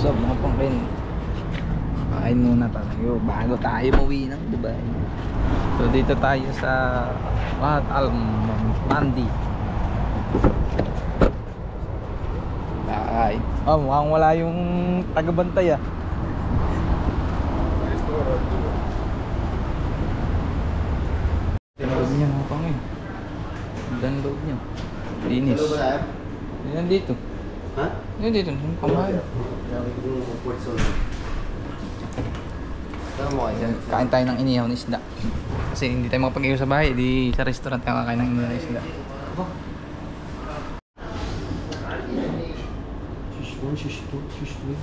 What's up mga pangkin? Kain muna tayo bago tayo umuwi ng Dubai. So dito tayo sa Wahat Al Mandi. Kain. Oh, mukhang wala yung taga-bantay ah. Download niya mga pangkin. Download niya. Linis. Yan dito. Ha? Yan dito. Pamahay. Kain tayo ng inihaw na isda. Kasi hindi tayo makapag-ihaw sa bahay. Di sa restaurant tayo kakain ng inihaw na isda. Shish 1, shish 2, shish 3.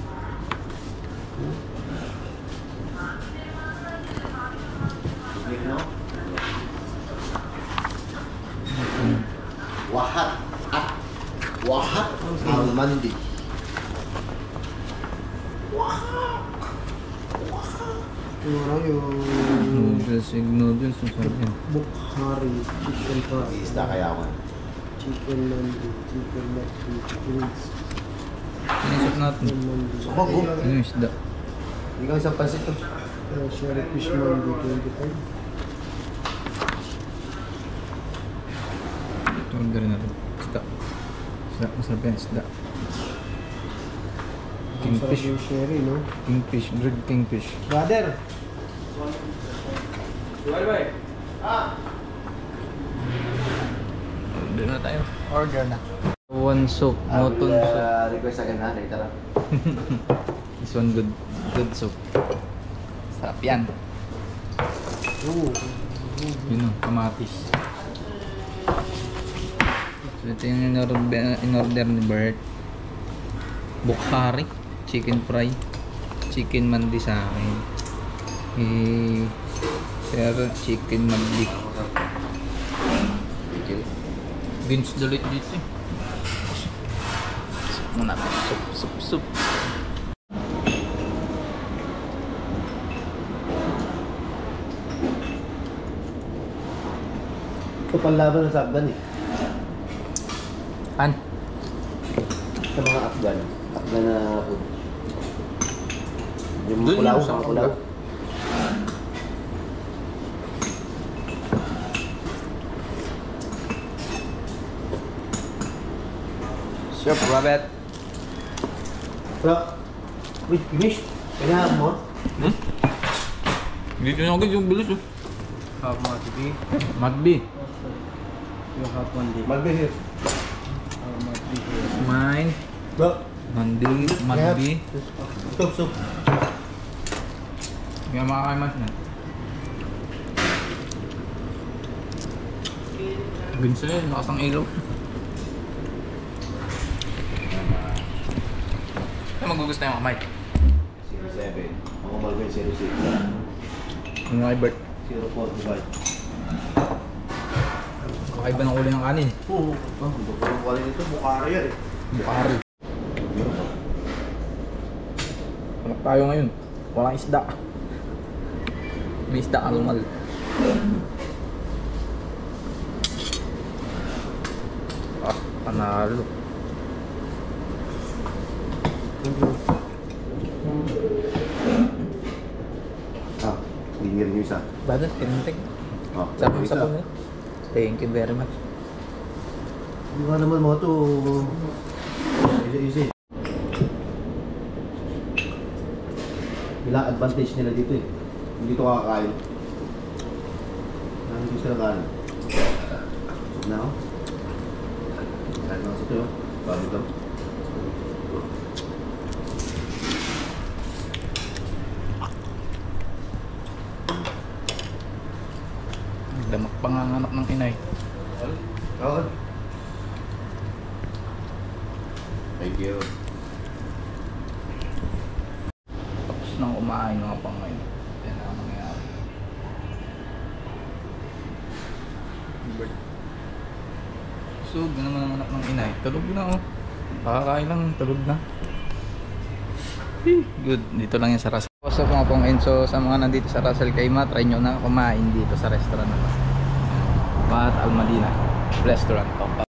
Wahat Al Mandi. Noodles, egg noodles, ang sarap yan. Bukhari, chicken fry. Isda kaya man. Chicken mandi, chicken mandi, wings. Sinisip natin. Sabag oh. Ano yung isda? Hindi ka isang pansit to. Sherry fish mandi, 25. Ito order natin. Isda. Isda, masarap yan, isda. Kingfish. Masarap yung sherry, no? Kingfish, grilled kingfish. Brother! Order na tayo. Order na. One soup, moton soup. Request agad na, later. This one good, good soup. Sarap yan. Oo. Yun o, kamatis. So ito yung in-order ni Bert. Bukhari, chicken fry, chicken mandi sa akin. Sir, chicken mandi. Beans dalit dito eh. Soup muna tayo. Soup. Ito panlaban ng sa Afgan eh. An? Sa mga Afgan. Afgan na food. Yung Dun pulaw, yung sa mga pulaw. Chef Robert. Bro, wait, finish? Kaya mo? Dito na agad yung bilis oh. Have Magbi. Magbi. You have one day. Magbi here. Magbi here. Mine. Bro. Magbi. Soup. Kaya makakaimas na. Ginsa yun, lakas ang ilaw. Ano magugusto yung kamay? 07. Ako Malvin 06. Yung kay Bert. 04 Dubai. Kakaiba ng uli ng kanin. Oo. Ang quality nito, Bukhari yan eh. Bukhari. Hanap tayo ngayon. Walang isda. May isda alumal. Ah, panalo. Linger nyo isa. Badat, kinuntik. Oh, Sarap sa puno. Thank you very much. Hindi ka naman mo ito. Easy. Ilang advantage nila dito eh. Hindi ito kakakain. Hindi sila kain. Sub na ako. Kain na kasi ito yun. Bago ito. Damak panganganak ng inay. Oo. Thank you. Tapos nang umain mga pangay. Yan ang nangyayari. So, naman ang anak ng inay. Tulog na oh. Pakakain lang, tulog na. Good. Dito lang yan sa Russell. So mga pangay, so sa mga nandito sa Russell Kayma, try nyo na kumain dito sa restaurant na Wahat Al Madina Restaurant.